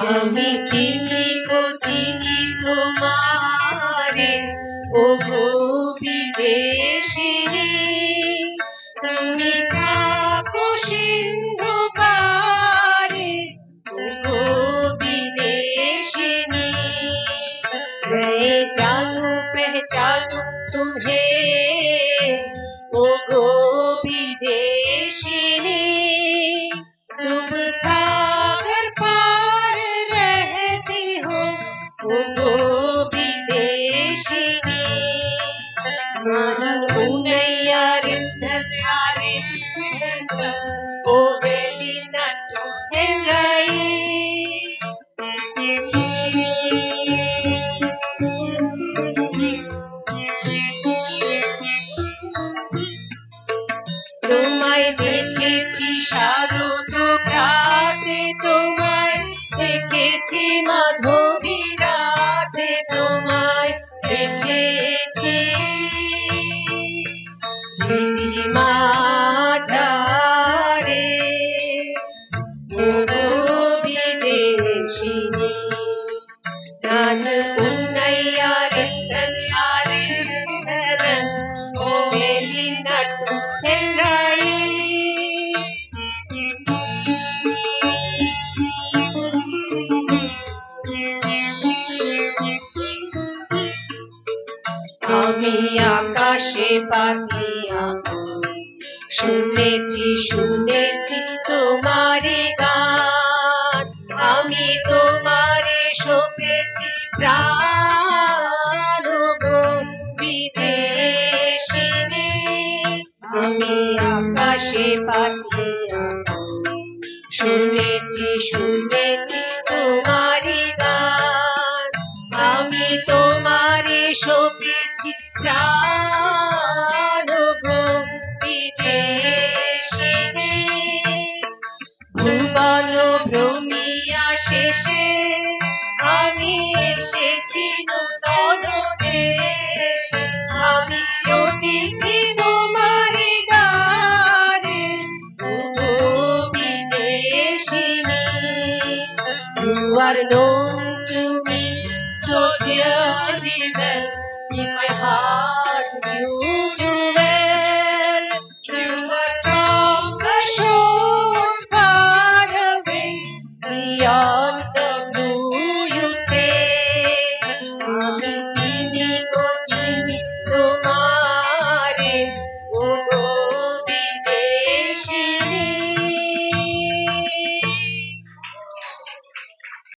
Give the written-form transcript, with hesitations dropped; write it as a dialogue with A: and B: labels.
A: আমি চিনি গো চিনি তোমারে, ওগো বিদেশিনী, তুমি থাকো সিন্ধু পারে, ওগো বিদেশিনী। मैं जानू पहचानू तुम्हें, ओगो विदेशिनी, तुम सागर पार रहती हो, ओगो विदेशिनी। ओ वेलिनट्टू हेन्राई, তোমায় দেখেছি শারদ প্রাতে, তোমায় দেখেছি মাধবী রাতে, তোমায় দেখেছি মাঝারে, ওগো বিদেশিনী। நான் உன்னை அறிந்தேன், ஓ வெளிநாட்டு சென்றாய்। আমি আকাশে পাতিয়া শুনেছি শুনেছি তোমারে গান, আমি তোমারে সপেছি প্রাণ, গো বিদেশিনী। আমি আকাশে পাতিয়া শুনেছি শুনেছি তোমার